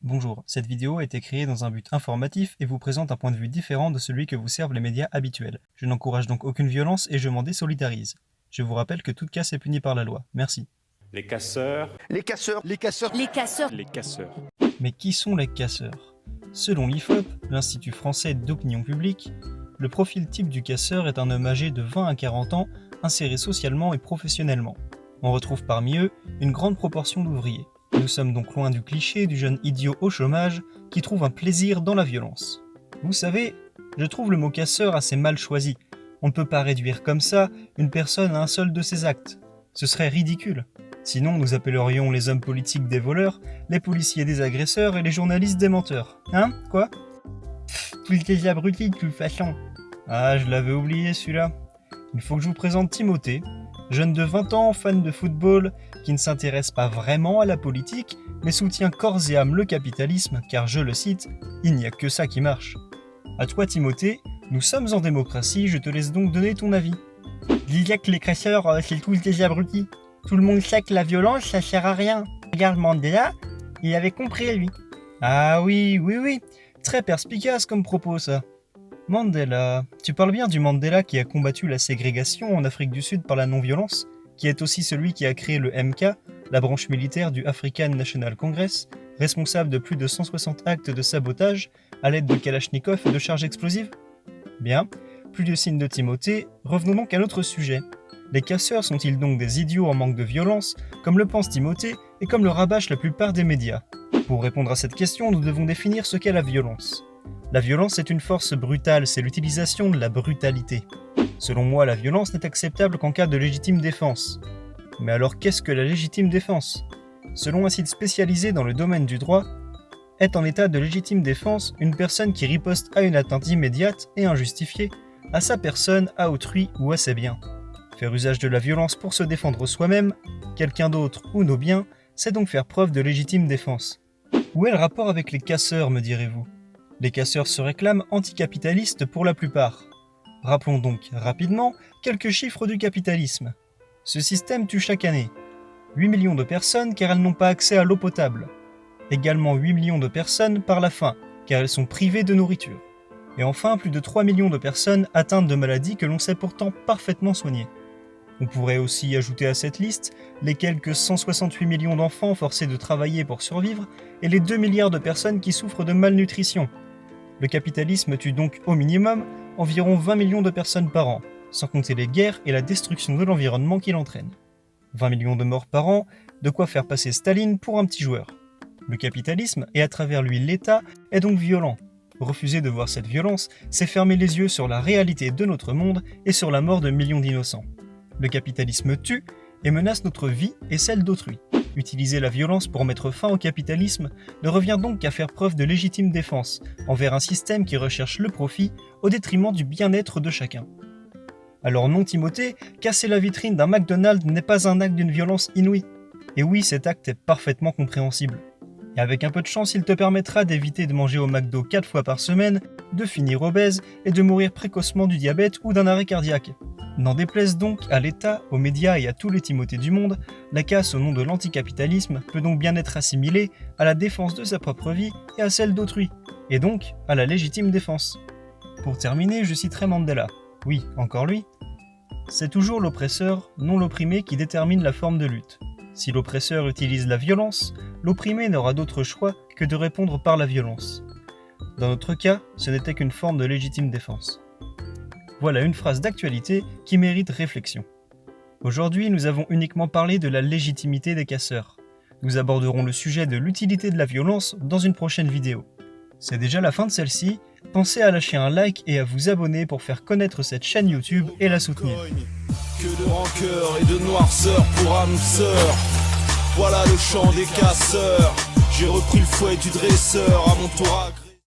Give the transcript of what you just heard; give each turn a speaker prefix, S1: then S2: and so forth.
S1: Bonjour, cette vidéo a été créée dans un but informatif et vous présente un point de vue différent de celui que vous servent les médias habituels. Je n'encourage donc aucune violence et je m'en désolidarise. Je vous rappelle que toute casse est punie par la loi. Merci.
S2: Les casseurs.
S3: Les casseurs.
S4: Les casseurs.
S5: Les casseurs.
S2: Les casseurs.
S1: Mais qui sont les casseurs? Selon l'IFOP, l'Institut français d'opinion publique, le profil type du casseur est un homme âgé de 20 à 40 ans, inséré socialement et professionnellement. On retrouve parmi eux une grande proportion d'ouvriers. Nous sommes donc loin du cliché du jeune idiot au chômage qui trouve un plaisir dans la violence. Vous savez, je trouve le mot casseur assez mal choisi. On ne peut pas réduire comme ça une personne à un seul de ses actes. Ce serait ridicule. Sinon, nous appellerions les hommes politiques des voleurs, les policiers des agresseurs et les journalistes des menteurs. Hein? Quoi? Tous des abrutis de toute façon. Ah, je l'avais oublié celui-là. Il faut que je vous présente Timothée, jeune de 20 ans, fan de football, qui ne s'intéresse pas vraiment à la politique, mais soutient corps et âme le capitalisme, car je le cite, « Il n'y a que ça qui marche ». À toi Timothée, nous sommes en démocratie, je te laisse donc donner ton avis. Je disais que les casseurs, c'est tous des abrutis. Tout le monde sait que la violence, ça sert à rien. Regarde Mandela, il avait compris lui. Ah oui, très perspicace comme propos ça. Mandela, tu parles bien du Mandela qui a combattu la ségrégation en Afrique du Sud par la non-violence, qui est aussi celui qui a créé le MK, la branche militaire du African National Congress, responsable de plus de 160 actes de sabotage à l'aide de Kalachnikov et de charges explosives? Bien, plus de signes de Timothée, revenons donc à notre sujet. Les casseurs sont-ils donc des idiots en manque de violence, comme le pense Timothée et comme le rabâchent la plupart des médias? Pour répondre à cette question, nous devons définir ce qu'est la violence. La violence est une force brutale, c'est l'utilisation de la brutalité. Selon moi, la violence n'est acceptable qu'en cas de légitime défense. Mais alors qu'est-ce que la légitime défense? Selon un site spécialisé dans le domaine du droit, est en état de légitime défense une personne qui riposte à une atteinte immédiate et injustifiée à sa personne, à autrui ou à ses biens. Faire usage de la violence pour se défendre soi-même, quelqu'un d'autre ou nos biens, c'est donc faire preuve de légitime défense. Où est le rapport avec les casseurs, me direz-vous? Les casseurs se réclament anticapitalistes pour la plupart. Rappelons donc rapidement quelques chiffres du capitalisme. Ce système tue chaque année 8 millions de personnes car elles n'ont pas accès à l'eau potable. Également 8 millions de personnes par la faim car elles sont privées de nourriture. Et enfin plus de 3 millions de personnes atteintes de maladies que l'on sait pourtant parfaitement soigner. On pourrait aussi ajouter à cette liste les quelques 168 millions d'enfants forcés de travailler pour survivre et les 2 milliards de personnes qui souffrent de malnutrition. Le capitalisme tue donc au minimum environ 20 millions de personnes par an, sans compter les guerres et la destruction de l'environnement qu'il entraîne. 20 millions de morts par an, de quoi faire passer Staline pour un petit joueur. Le capitalisme, et à travers lui l'État, est donc violent. Refuser de voir cette violence, c'est fermer les yeux sur la réalité de notre monde et sur la mort de millions d'innocents. Le capitalisme tue et menace notre vie et celle d'autrui. Utiliser la violence pour mettre fin au capitalisme ne revient donc qu'à faire preuve de légitime défense envers un système qui recherche le profit au détriment du bien-être de chacun. Alors non Timothée, casser la vitrine d'un McDonald's n'est pas un acte d'une violence inouïe. Et oui, cet acte est parfaitement compréhensible. Et avec un peu de chance, il te permettra d'éviter de manger au McDo 4 fois par semaine, de finir obèse et de mourir précocement du diabète ou d'un arrêt cardiaque. N'en déplaise donc à l'État, aux médias et à tous les Timothées du monde, la casse au nom de l'anticapitalisme peut donc bien être assimilée à la défense de sa propre vie et à celle d'autrui, et donc à la légitime défense. Pour terminer, je citerai Mandela. Oui, encore lui. C'est toujours l'oppresseur, non l'opprimé, qui détermine la forme de lutte. Si l'oppresseur utilise la violence, l'opprimé n'aura d'autre choix que de répondre par la violence. Dans notre cas, ce n'était qu'une forme de légitime défense. Voilà une phrase d'actualité qui mérite réflexion. Aujourd'hui, nous avons uniquement parlé de la légitimité des casseurs. Nous aborderons le sujet de l'utilité de la violence dans une prochaine vidéo. C'est déjà la fin de celle-ci, pensez à lâcher un like et à vous abonner pour faire connaître cette chaîne YouTube et la soutenir.
S4: Que de rancœur et de noirceur pour âme sœur. Voilà le chant des casseurs. J'ai repris le fouet du dresseur à mon tour.